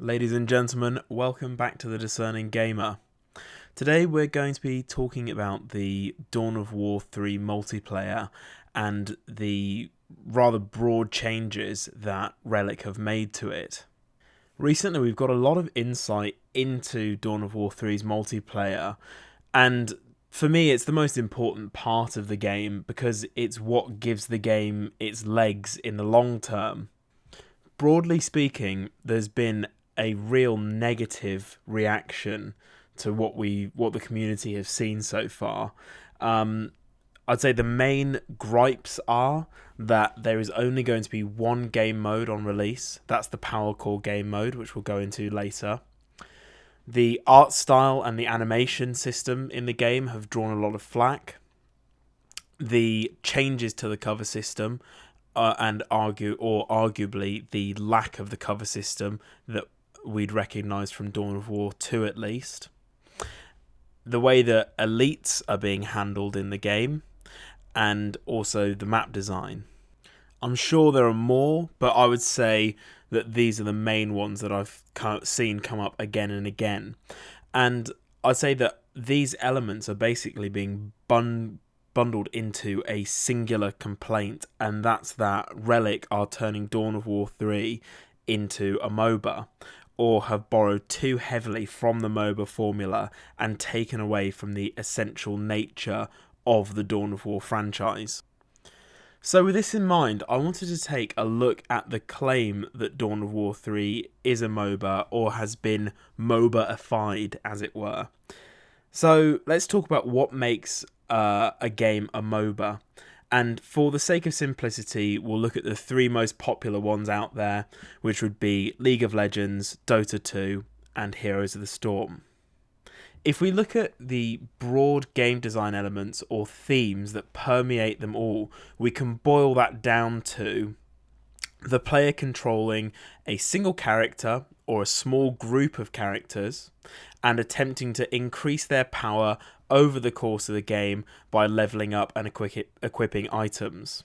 Ladies and gentlemen, welcome back to the Discerning Gamer. Today we're going to be talking about the Dawn of War 3 multiplayer and the rather broad changes that Relic have made to it. Recently we've got a lot of insight into Dawn of War 3's multiplayer, and for me it's the most important part of the game because it's what gives the game its legs in the long term. Broadly speaking, there's been a real negative reaction to what the community have seen so far. I'd say the main gripes are that there is only going to be one game mode on release. That's the Power Core game mode, which we'll go into later. The art style and the animation system in the game have drawn a lot of flack. The changes to the cover system and arguably the lack of the cover system that we'd recognise from Dawn of War 2 at least. The way that elites are being handled in the game, and also the map design. I'm sure there are more, but I would say that these are the main ones that I've seen come up again and again. And I'd say that these elements are basically being bundled into a singular complaint, and that's that Relic are turning Dawn of War 3 into a MOBA, or have borrowed too heavily from the MOBA formula and taken away from the essential nature of the Dawn of War franchise. So with this in mind, I wanted to take a look at the claim that Dawn of War 3 is a MOBA, or has been MOBA-ified, as it were. So let's talk about what makes a game a MOBA. And for the sake of simplicity, we'll look at the three most popular ones out there, which would be League of Legends, Dota 2, and Heroes of the Storm. If we look at the broad game design elements or themes that permeate them all, we can boil that down to the player controlling a single character or a small group of characters and attempting to increase their power over the course of the game by leveling up and equipping items.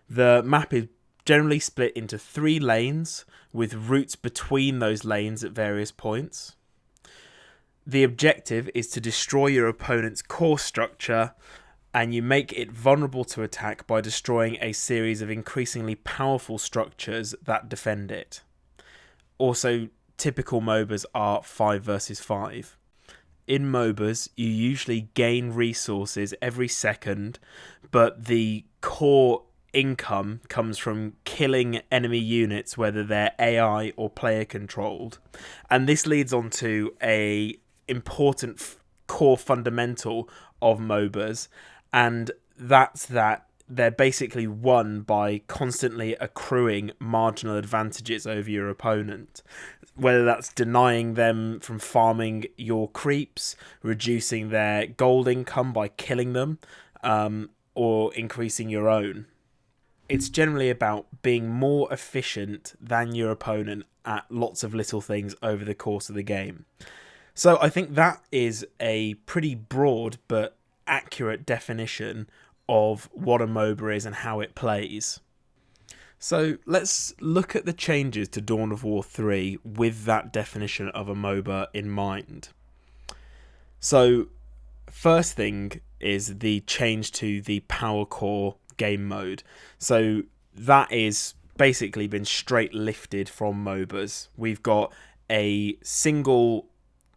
The map is generally split into 3 lanes with routes between those lanes at various points. The objective is to destroy your opponent's core structure, and you make it vulnerable to attack by destroying a series of increasingly powerful structures that defend it. Also, typical MOBAs are 5 versus 5. In MOBAs, you usually gain resources every second, but the core income comes from killing enemy units, whether they're AI or player controlled. And this leads on to a important core fundamental of MOBAs, and that's that they're basically won by constantly accruing marginal advantages over your opponent, whether that's denying them from farming your creeps, reducing their gold income by killing them, or increasing your own. It's generally about being more efficient than your opponent at lots of little things over the course of the game. So I think that is a pretty broad but accurate definition of what a MOBA is and how it plays. So let's look at the changes to Dawn of War 3 with that definition of a MOBA in mind. So first thing is the change to the Power Core game mode. So that is basically been straight lifted from MOBAs. We've got a single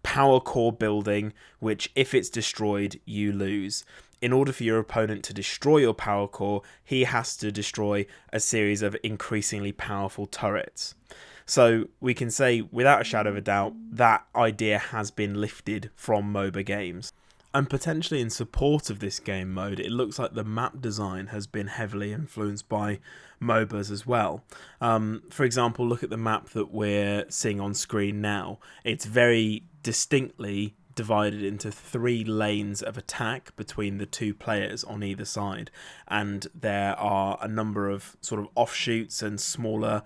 Power Core building, which if it's destroyed, you lose. In order for your opponent to destroy your Power Core, he has to destroy a series of increasingly powerful turrets. So we can say, without a shadow of a doubt, that idea has been lifted from MOBA games. And potentially in support of this game mode, it looks like the map design has been heavily influenced by MOBAs as well. For example, look at the map that we're seeing on screen now. It's very distinctly divided into 3 lanes of attack between the 2 players on either side, and there are a number of sort of offshoots and smaller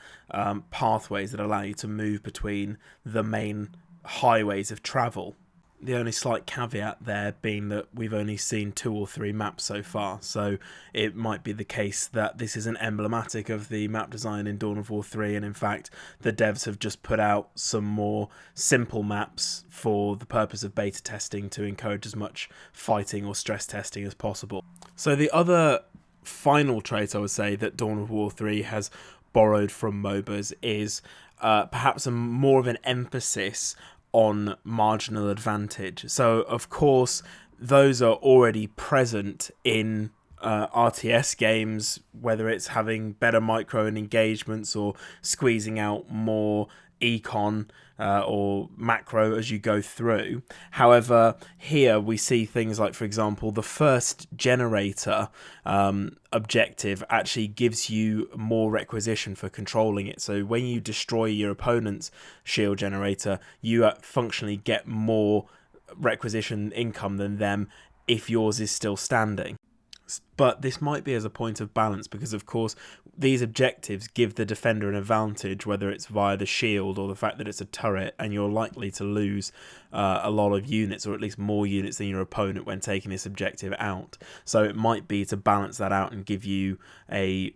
pathways that allow you to move between the main highways of travel. The only slight caveat there being that we've only seen 2 or 3 maps so far, so it might be the case that this isn't emblematic of the map design in Dawn of War 3, and in fact the devs have just put out some more simple maps for the purpose of beta testing to encourage as much fighting or stress testing as possible. So the other final trait I would say that Dawn of War 3 has borrowed from MOBAs is perhaps more of an emphasis on marginal advantage. So of course those are already present in RTS games, whether it's having better micro and engagements or squeezing out more econ or macro as you go through. However, here we see things like, for example, the first generator objective actually gives you more requisition for controlling it. So when you destroy your opponent's shield generator, you functionally get more requisition income than them if yours is still standing. But this might be as a point of balance, because of course these objectives give the defender an advantage, whether it's via the shield or the fact that it's a turret, and you're likely to lose a lot of units, or at least more units than your opponent when taking this objective out. So it might be to balance that out and give you a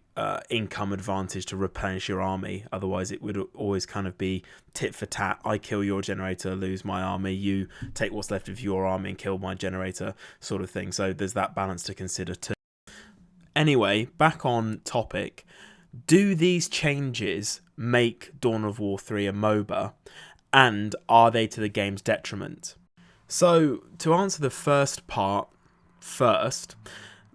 income advantage to replenish your army. Otherwise it would always kind of be tit for tat. I kill your generator, lose my army, you take what's left of your army and kill my generator, sort of thing. So there's that balance to consider too. Anyway, back on topic, do these changes make Dawn of War 3 a MOBA, and are they to the game's detriment? So, to answer the first part first,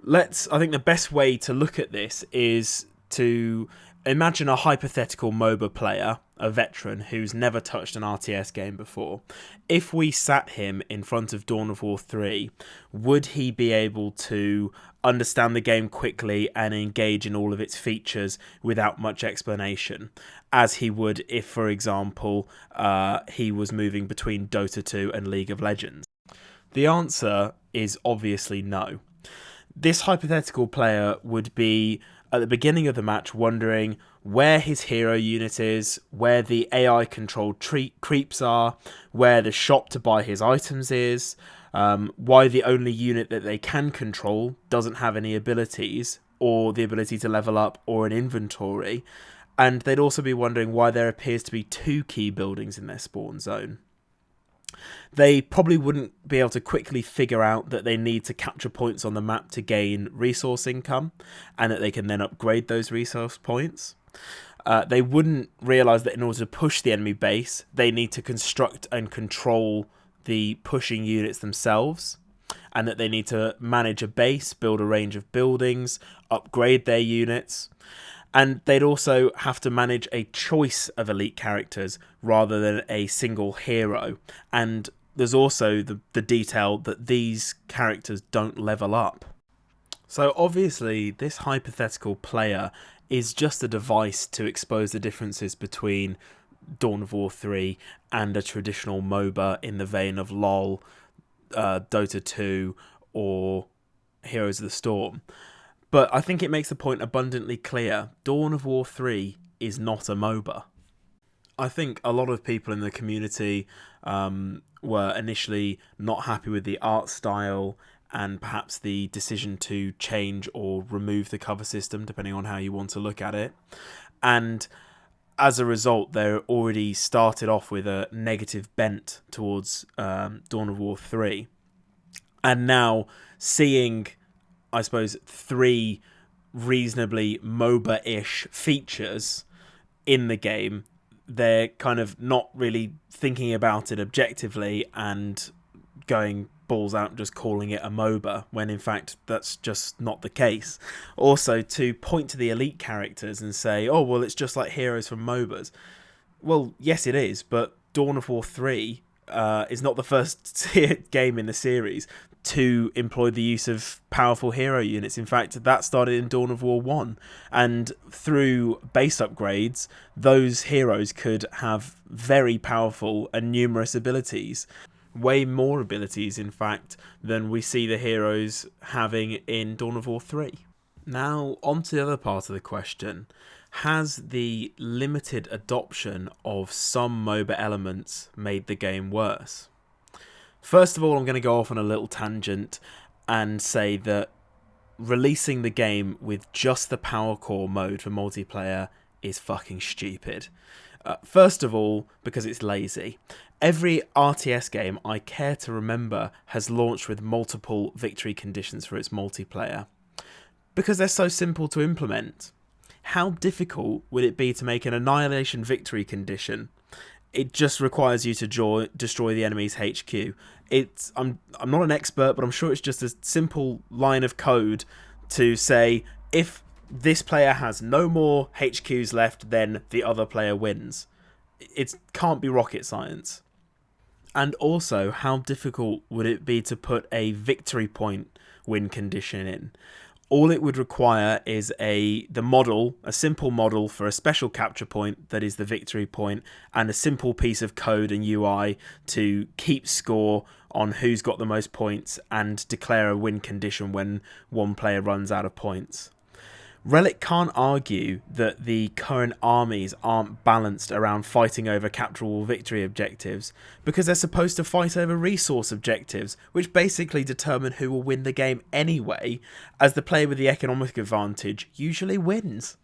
I think the best way to look at this is to imagine a hypothetical MOBA player, a veteran who's never touched an RTS game before. If we sat him in front of Dawn of War 3, would he be able to understand the game quickly and engage in all of its features without much explanation, as he would if, for example, he was moving between Dota 2 and League of Legends? The answer is obviously no. This hypothetical player would be at the beginning of the match wondering where his hero unit is, where the AI controlled creeps are, where the shop to buy his items is, why the only unit that they can control doesn't have any abilities or the ability to level up or an inventory, and they'd also be wondering why there appears to be 2 key buildings in their spawn zone. They probably wouldn't be able to quickly figure out that they need to capture points on the map to gain resource income, and that they can then upgrade those resource points. They wouldn't realise that in order to push the enemy base, they need to construct and control the pushing units themselves, and that they need to manage a base, build a range of buildings, upgrade their units. And they'd also have to manage a choice of elite characters rather than a single hero. And there's also the detail that these characters don't level up. So obviously this hypothetical player is just a device to expose the differences between Dawn of War 3 and a traditional MOBA in the vein of LoL, Dota 2 or Heroes of the Storm. But I think it makes the point abundantly clear. Dawn of War 3 is not a MOBA. I think a lot of people in the community were initially not happy with the art style and perhaps the decision to change or remove the cover system, depending on how you want to look at it. And as a result, they already started off with a negative bent towards Dawn of War 3. And now seeing, I suppose, 3 reasonably MOBA-ish features in the game, they're kind of not really thinking about it objectively and going balls out and just calling it a MOBA, when in fact that's just not the case. Also, to point to the elite characters and say, oh, well, it's just like heroes from MOBAs. Well, yes, it is, but Dawn of War 3 is not the first game in the series to employ the use of powerful hero units. In fact, that started in Dawn of War 1, and through base upgrades, those heroes could have very powerful and numerous abilities. Way more abilities, in fact, than we see the heroes having in Dawn of War 3. Now, on to the other part of the question. Has the limited adoption of some MOBA elements made the game worse? First of all, I'm going to go off on a little tangent and say that releasing the game with just the power core mode for multiplayer is fucking stupid. First of all, because it's lazy. Every RTS game I care to remember has launched with multiple victory conditions for its multiplayer, because they're so simple to implement. How difficult would it be to make an annihilation victory condition? It just requires you to destroy the enemy's HQ. I'm not an expert, but I'm sure it's just a simple line of code to say, if this player has no more HQs left, then the other player wins. It can't be rocket science. And also, how difficult would it be to put a victory point win condition in? All it would require is a simple model for a special capture point that is the victory point, and a simple piece of code and UI to keep score on who's got the most points and declare a win condition when one player runs out of points. Relic can't argue that the current armies aren't balanced around fighting over capturable victory objectives, because they're supposed to fight over resource objectives, which basically determine who will win the game anyway, as the player with the economic advantage usually wins.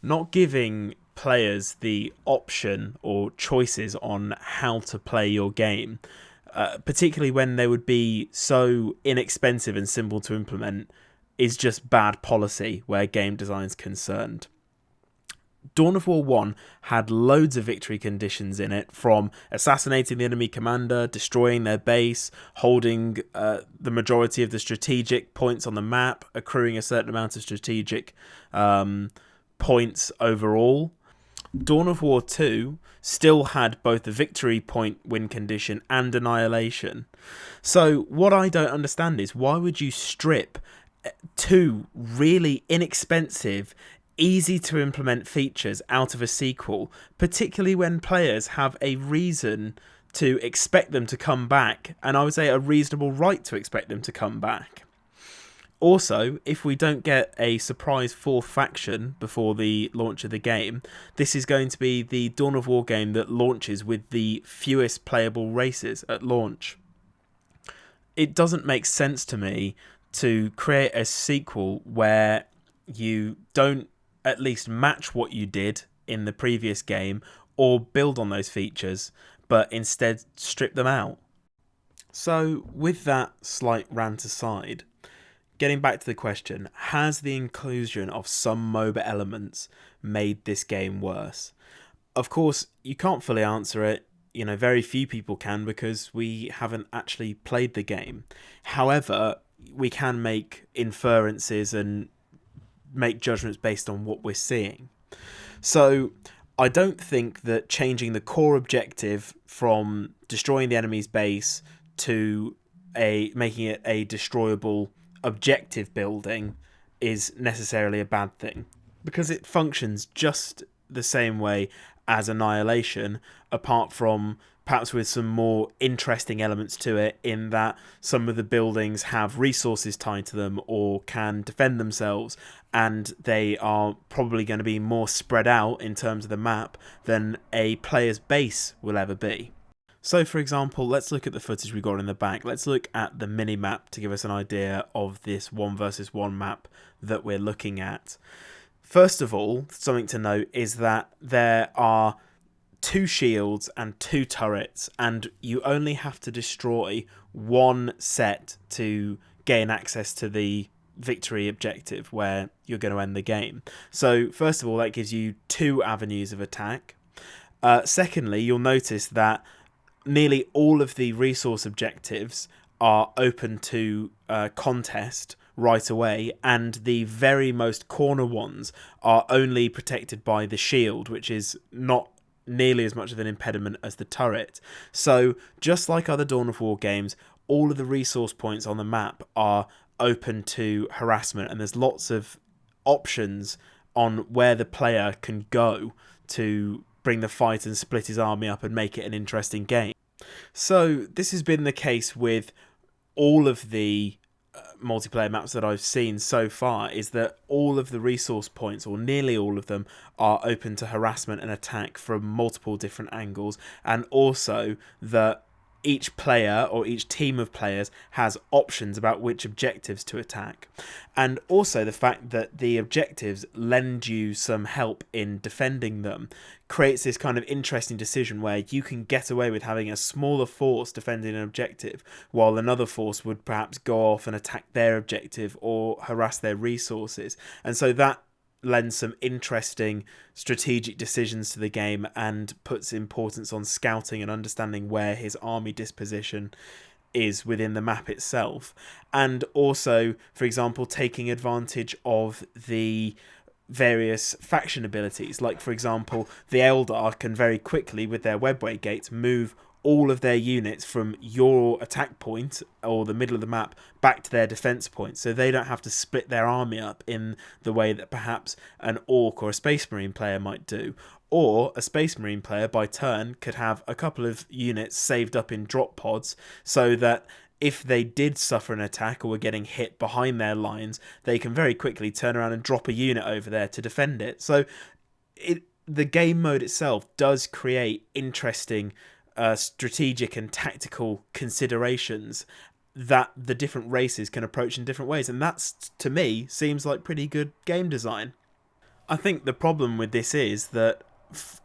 Not giving players the option or choices on how to play your game, particularly when they would be so inexpensive and simple to implement, is just bad policy where game design is concerned. Dawn of War 1 had loads of victory conditions in it, from assassinating the enemy commander, destroying their base, holding the majority of the strategic points on the map, accruing a certain amount of strategic points overall. Dawn of War 2 still had both the victory point win condition and annihilation. So what I don't understand is, why would you strip two really inexpensive, easy to implement features out of a sequel, particularly when players have a reason to expect them to come back, and I would say a reasonable right to expect them to come back. Also, if we don't get a surprise fourth faction before the launch of the game, this is going to be the Dawn of War game that launches with the fewest playable races at launch. It doesn't make sense to me to create a sequel where you don't at least match what you did in the previous game or build on those features, but instead strip them out. So with that slight rant aside, getting back to the question, has the inclusion of some MOBA elements made this game worse? Of course, you can't fully answer it. Very few people can, because we haven't actually played the game. However, we can make inferences and make judgments based on what we're seeing. So I don't think that changing the core objective from destroying the enemy's base to making it a destroyable objective building is necessarily a bad thing, because it functions just the same way as Annihilation, apart from perhaps with some more interesting elements to it, in that some of the buildings have resources tied to them or can defend themselves, and they are probably going to be more spread out in terms of the map than a player's base will ever be. So for example, let's look at the footage we got in the back. Let's look at the mini-map to give us an idea of this 1 versus 1 map that we're looking at. First of all, something to note is that there are 2 shields and 2 turrets, and you only have to destroy 1 set to gain access to the victory objective where you're going to end the game. So first of all, that gives you 2 avenues of attack. Secondly, you'll notice that nearly all of the resource objectives are open to contest right away, and the very most corner ones are only protected by the shield, which is not nearly as much of an impediment as the turret. So just like other Dawn of War games, all of the resource points on the map are open to harassment, and there's lots of options on where the player can go to bring the fight and split his army up and make it an interesting game. So this has been the case with all of the multiplayer maps that I've seen so far, is that all of the resource points, or nearly all of them, are open to harassment and attack from multiple different angles, and also that each player or each team of players has options about which objectives to attack. And also the fact that the objectives lend you some help in defending them creates this kind of interesting decision where you can get away with having a smaller force defending an objective while another force would perhaps go off and attack their objective or harass their resources. And so that lends some interesting strategic decisions to the game and puts importance on scouting and understanding where his army disposition is within the map itself. And also, for example, taking advantage of the various faction abilities. Like, for example, the Eldar can very quickly, with their webway gates, move all of their units from your attack point or the middle of the map back to their defense point, so they don't have to split their army up in the way that perhaps an Orc or a Space Marine player might do. Or a Space Marine player by turn could have a couple of units saved up in drop pods so that if they did suffer an attack or were getting hit behind their lines, they can very quickly turn around and drop a unit over there to defend it. So the game mode itself does create interesting strategic and tactical considerations that the different races can approach in different ways, and that's, to me, seems like pretty good game design. I think the problem with this is that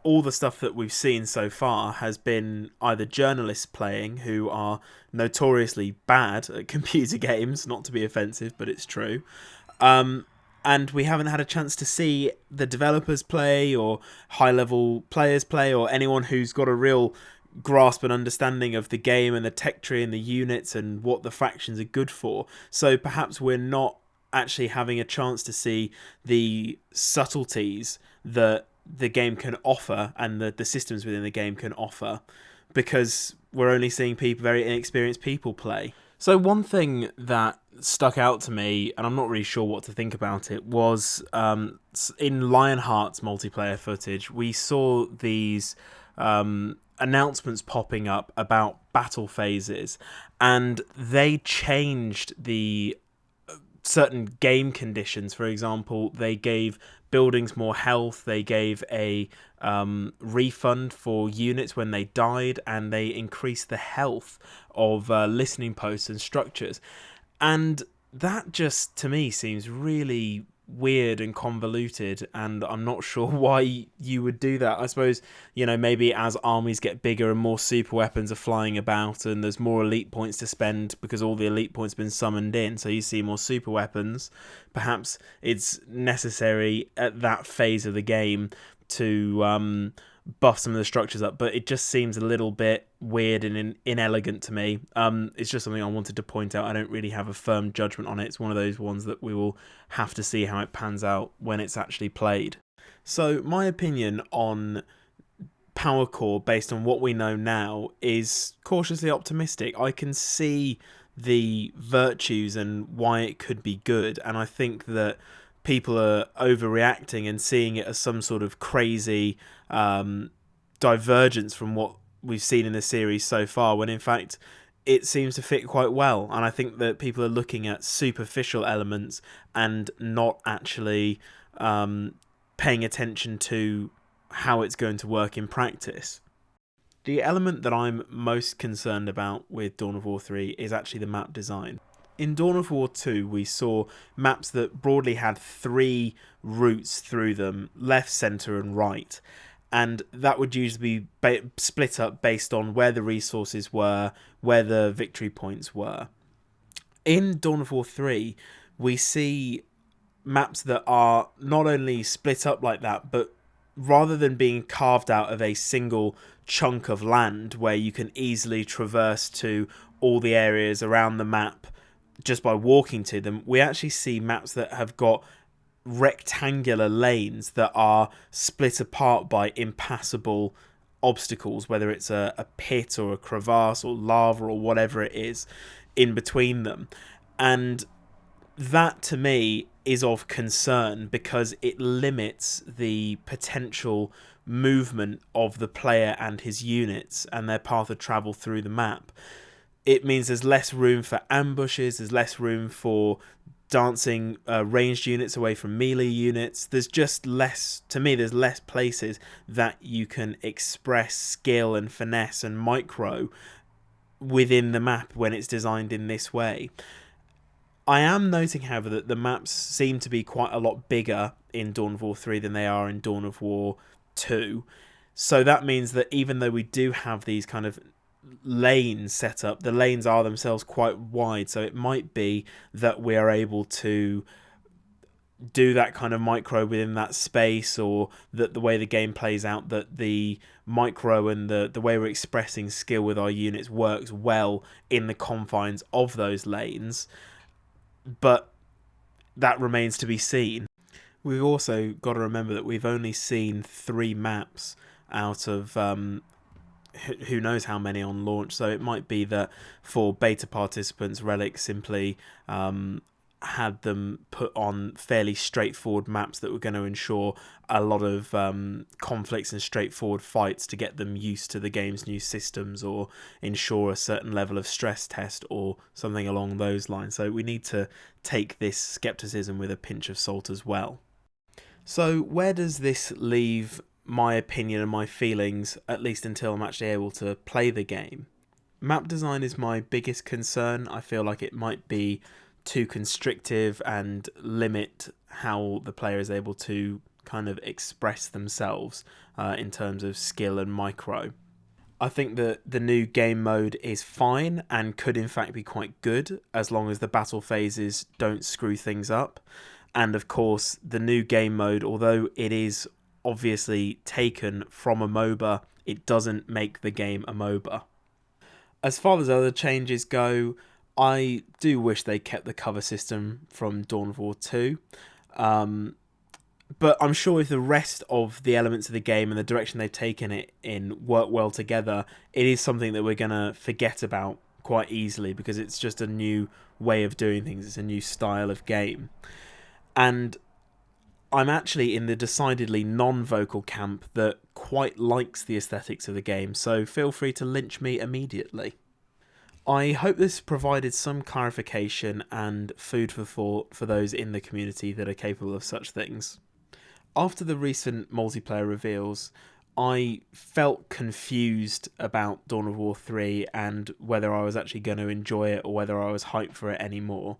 all the stuff that we've seen so far has been either journalists playing who are notoriously bad at computer games, not to be offensive, but it's true, and we haven't had a chance to see the developers play or high-level players play or anyone who's got a real grasp and understanding of the game and the tech tree and the units and what the factions are good for. So perhaps we're not actually having a chance to see the subtleties that the game can offer and the systems within the game can offer, because we're only seeing very inexperienced people play. So one thing that stuck out to me, and I'm not really sure what to think about it, was in Lionheart's multiplayer footage, we saw these announcements popping up about battle phases, and they changed the certain game conditions. For example, they gave buildings more health, they gave a refund for units when they died, and they increased the health of listening posts and structures. And that just, to me, seems really weird and convoluted, and I'm not sure why you would do that. I suppose, maybe as armies get bigger and more super weapons are flying about and there's more elite points to spend because all the elite points have been summoned in, so you see more super weapons, perhaps it's necessary at that phase of the game to buff some of the structures up, but it just seems a little bit weird and inelegant to me. It's just something I wanted to point out. I don't really have a firm judgment on it. It's one of those ones that we will have to see how it pans out when it's actually played. So my opinion on Power Core, based on what we know now, is cautiously optimistic. I can see the virtues and why it could be good, and I think that people are overreacting and seeing it as some sort of crazy divergence from what we've seen in the series so far, when in fact it seems to fit quite well. And I think that people are looking at superficial elements and not actually paying attention to how it's going to work in practice. The element that I'm most concerned about with Dawn of War 3 is actually the map design. In Dawn of War 2, we saw maps that broadly had 3 routes through them, left, centre and right. And that would usually be split up based on where the resources were, where the victory points were. In Dawn of War 3, we see maps that are not only split up like that, but rather than being carved out of a single chunk of land where you can easily traverse to all the areas around the map just by walking to them, we actually see maps that have got rectangular lanes that are split apart by impassable obstacles, whether it's a pit or a crevasse or lava or whatever it is in between them. And that, to me, is of concern because it limits the potential movement of the player and his units and their path of travel through the map. It means there's less room for ambushes, there's less room for dancing ranged units away from melee units. There's just less, to me, there's less places that you can express skill and finesse and micro within the map when it's designed in this way. I am noting, however, that the maps seem to be quite a lot bigger in Dawn of War 3 than they are in Dawn of War 2. So that means that even though we do have these kind of lanes set up, the lanes are themselves quite wide. So it might be that we are able to do that kind of micro within that space, or that the way the game plays out, that the micro and the way we're expressing skill with our units works well in the confines of those lanes. But that remains to be seen. We've also got to remember that we've only seen 3 maps out of who knows how many on launch, so it might be that for beta participants, Relic simply had them put on fairly straightforward maps that were going to ensure a lot of conflicts and straightforward fights to get them used to the game's new systems, or ensure a certain level of stress test or something along those lines. So we need to take this skepticism with a pinch of salt as well. So where does this leave my opinion and my feelings, at least until I'm actually able to play the game? Map design is my biggest concern. I feel like it might be too constrictive and limit how the player is able to kind of express themselves in terms of skill and micro. I think that the new game mode is fine and could in fact be quite good, as long as the battle phases don't screw things up. And of course, the new game mode, although it is obviously taken from a MOBA, it doesn't make the game a MOBA. As far as other changes go, I do wish they kept the cover system from Dawn of War 2. But I'm sure if the rest of the elements of the game and the direction they've taken it in work well together, it is something that we're going to forget about quite easily, because it's just a new way of doing things. It's a new style of game. And I'm actually in the decidedly non-vocal camp that quite likes the aesthetics of the game, so feel free to lynch me immediately. I hope this provided some clarification and food for thought for those in the community that are capable of such things. After the recent multiplayer reveals, I felt confused about Dawn of War 3 and whether I was actually going to enjoy it or whether I was hyped for it anymore.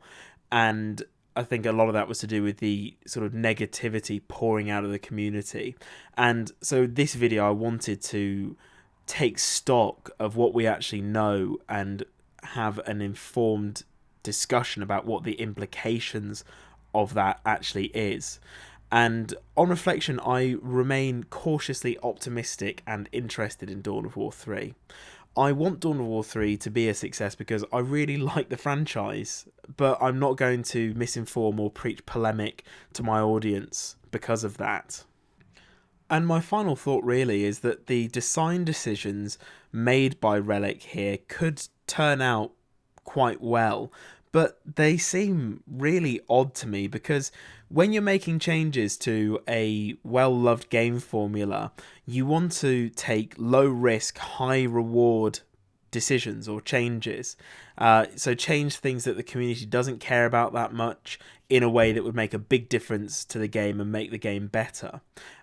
And I think a lot of that was to do with the sort of negativity pouring out of the community. And so this video, I wanted to take stock of what we actually know and have an informed discussion about what the implications of that actually is. And on reflection, I remain cautiously optimistic and interested in Dawn of War 3. I want Dawn of War 3 to be a success because I really like the franchise, but I'm not going to misinform or preach polemic to my audience because of that. And my final thought really is that the design decisions made by Relic here could turn out quite well, but they seem really odd to me, because when you're making changes to a well-loved game formula, you want to take low-risk, high-reward decisions or changes. So change things that the community doesn't care about that much in a way that would make a big difference to the game and make the game better.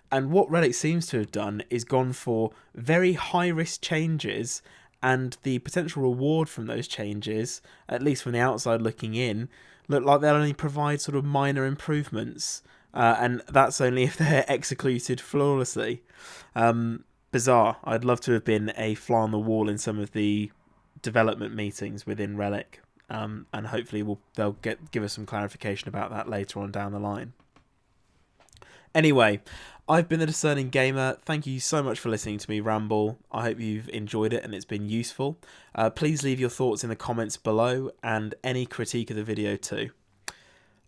And what Relic seems to have done is gone for very high-risk changes, and the potential reward from those changes, at least from the outside looking in, look like they'll only provide sort of minor improvements, and that's only if they're executed flawlessly. Bizarre. I'd love to have been a fly on the wall in some of the development meetings within Relic, and hopefully they'll give us some clarification about that later on down the line. Anyway, I've been the Discerning Gamer. Thank you so much for listening to me ramble. I hope you've enjoyed it and it's been useful. Please leave your thoughts in the comments below and any critique of the video too.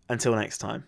Until next time.